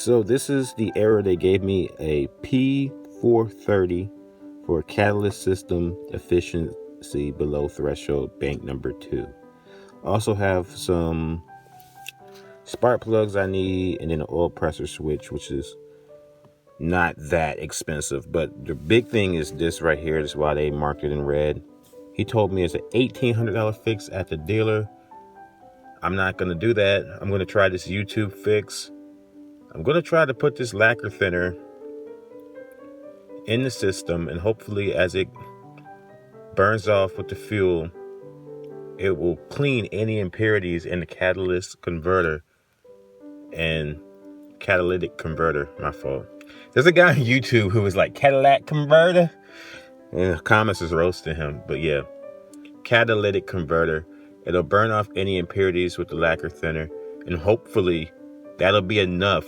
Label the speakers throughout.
Speaker 1: So this is the error. They gave me a P0430 for catalyst system efficiency below threshold, bank number 2. Also have some spark plugs I need, and then an oil pressure switch, which is not that expensive. But the big thing is this right here. This is why they marked it in red. He told me it's an $1,800 fix at the dealer. I'm not going to do that. I'm going to try this YouTube fix. I'm going to try to put this lacquer thinner in the system, and hopefully as it burns off with the fuel, it will clean any impurities in the catalyst converter and catalytic converter. My fault. There's a guy on YouTube who was like, Catalytic converter? And the comments is roasting him. But yeah, catalytic converter. It'll burn off any impurities with the lacquer thinner, and hopefully that'll be enough.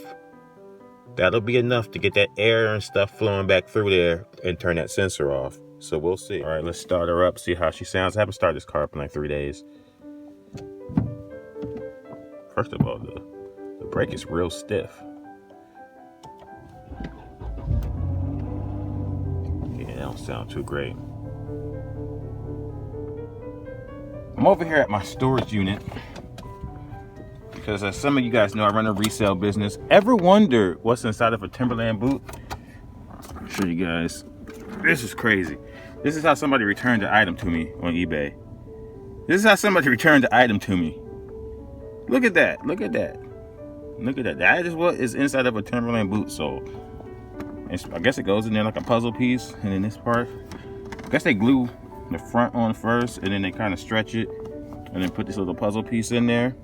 Speaker 1: That'll be enough to get that air and stuff flowing back through there and turn that sensor off. So we'll see. All right, let's start her up, see how she sounds. I haven't started this car up in like 3 days. First of all, the brake is real stiff. Yeah, that don't sound too great. I'm over here at my storage unit because, as some of you guys know, I run a resale business. Ever wonder what's inside of a Timberland boot? I'll show you guys. This is crazy. This is how somebody returned the item to me on eBay. This is how somebody returned the item to me. Look at that. Look at that. Look at that. That is what is inside of a Timberland boot sole. I guess it goes in there like a puzzle piece. And then this part, I guess they glue the front on first, and then they kind of stretch it and then put this little puzzle piece in there.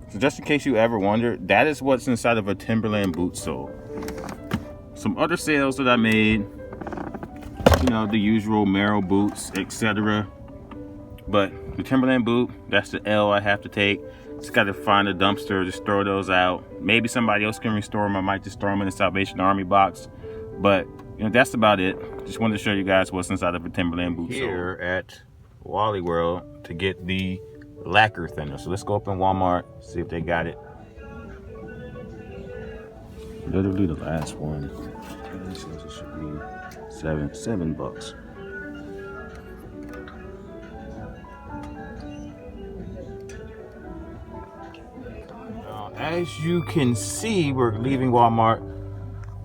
Speaker 1: So just in case you ever wonder, that is what's inside of a Timberland boot sole. Some other sales that I made, you know, the usual Merrell boots, etc. But the Timberland boot, that's the L I have to take. Just got to find a dumpster, just throw those out. Maybe somebody else can restore them. I might just throw them in the Salvation Army box. But you know, that's about it. Just wanted to show you guys what's inside of a Timberland boot. Here at Wally World to get the lacquer thinner. So let's go up in Walmart, see if they got it. Literally the last one. This should be $7. As you can see, we're leaving Walmart.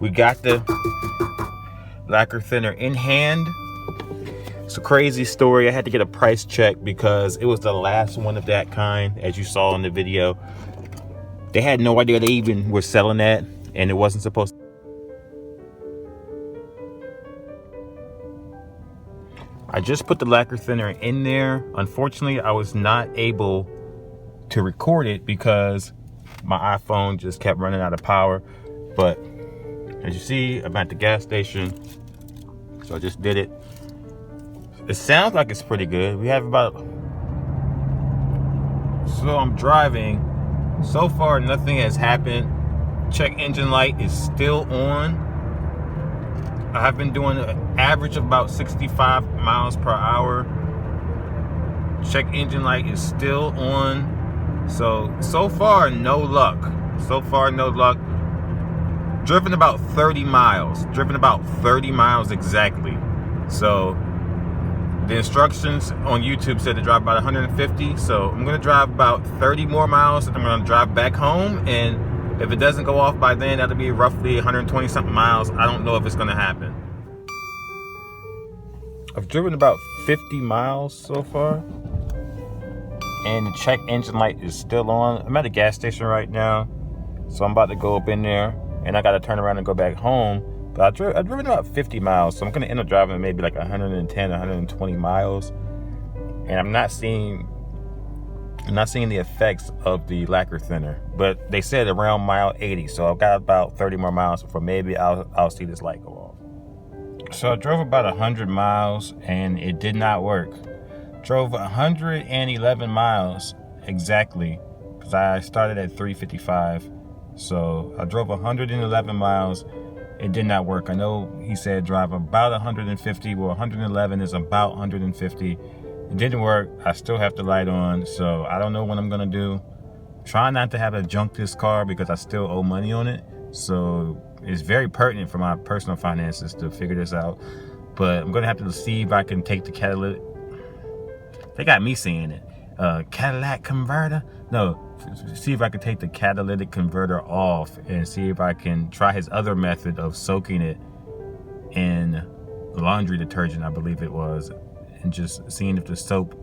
Speaker 1: We got the lacquer thinner in hand. It's a crazy story. I had to get a price check because it was the last one of that kind, as you saw in the video. They had no idea they even were selling that, and it wasn't supposed to. I just put the lacquer thinner in there. Unfortunately, I was not able to record it because my iPhone just kept running out of power. But as you see, I'm at the gas station, so I just did it. It sounds like it's pretty good. We have about, so I'm driving. So far, nothing has happened. Check engine light is still on. I have been doing an average of about 65 miles per hour. Check engine light is still on. So far, no luck. So far, no luck. Driven about 30 miles. Driven about 30 miles exactly. So the instructions on YouTube said to drive about 150. So I'm going to drive about 30 more miles. I'm going to drive back home. And if it doesn't go off by then, that'll be roughly 120 something miles. I don't know if it's going to happen. I've driven about 50 miles so far. And the check engine light is still on. I'm at a gas station right now. So I'm about to go up in there. And I got to turn around and go back home. But I've driven about 50 miles. So I'm going to end up driving maybe like 110, 120 miles. And I'm not seeing the effects of the lacquer thinner. But they said around mile 80. So I've got about 30 more miles before maybe I'll see this light go off. So I drove about 100 miles and it did not work. Drove 111 miles exactly, because I started at 355. So I drove 111 miles. It did not work. I know he said drive about 150. Well, 111 is about 150. It didn't work. I still have the light on. So I don't know what I'm going to do. Trying not to have to junk this car because I still owe money on it. So it's very pertinent for my personal finances to figure this out. But I'm gonna have to see if I can take the catalytic. They got me saying it. Catalytic converter? No, see if I can take the catalytic converter off and see if I can try his other method of soaking it in laundry detergent, I believe it was, and just seeing if the soap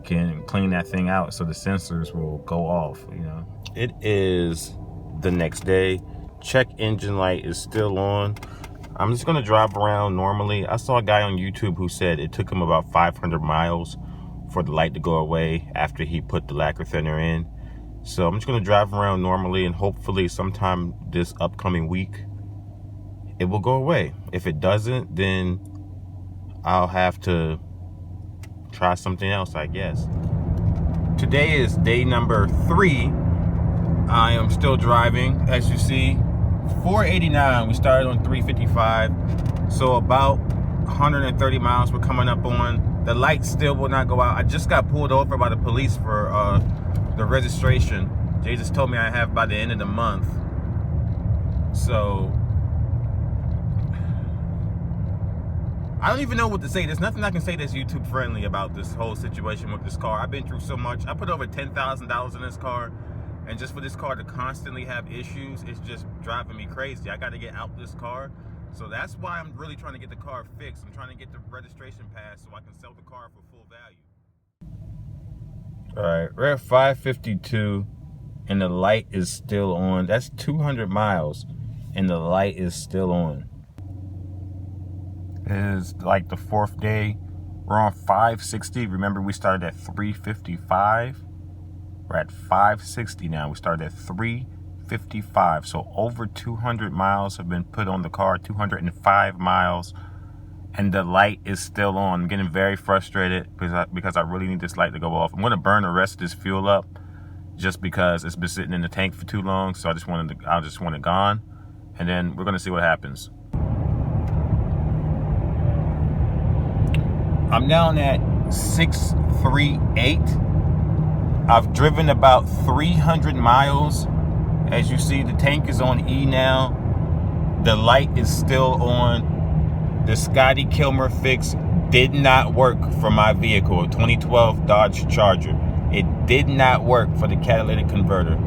Speaker 1: can clean that thing out so the sensors will go off, you know. It is the next day. Check engine light is still on. I'm just gonna drive around normally. I saw a guy on YouTube who said it took him about 500 miles for the light to go away after he put the lacquer thinner in. So I'm just gonna drive around normally, and hopefully sometime this upcoming week it will go away. If it doesn't, then I'll have to try something else, I guess. Today is day number 3. I am still driving, as you see. 489, we started on 355, so about 130 miles we're coming up on. The light still will not go out. I just got pulled over by the police for the registration. They just told me I have by the end of the month. So I don't even know what to say. There's nothing I can say that's YouTube friendly about this whole situation with this car. I've been through so much. I put over $10,000 in this car, and just for this car to constantly have issues, it's just driving me crazy. I got to get out this car. So that's why I'm really trying to get the car fixed. I'm trying to get the registration passed so I can sell the car for full value. All right, we're at 552 and the light is still on. That's 200 miles and the light is still on. It is like the 4th day. We're on 560. Remember, we started at 355. We're at 560 now. We started at 355. So over 200 miles have been put on the car, 205 miles, and the light is still on. I'm getting very frustrated because I really need this light to go off. I'm gonna burn the rest of this fuel up just because it's been sitting in the tank for too long. So I just want it gone, and then we're gonna see what happens. I'm down at 638. I've driven about 300 miles. As you see, the tank is on E now. The light is still on. The Scotty Kilmer fix did not work for my vehicle, a 2012 Dodge Charger. It did not work for the catalytic converter.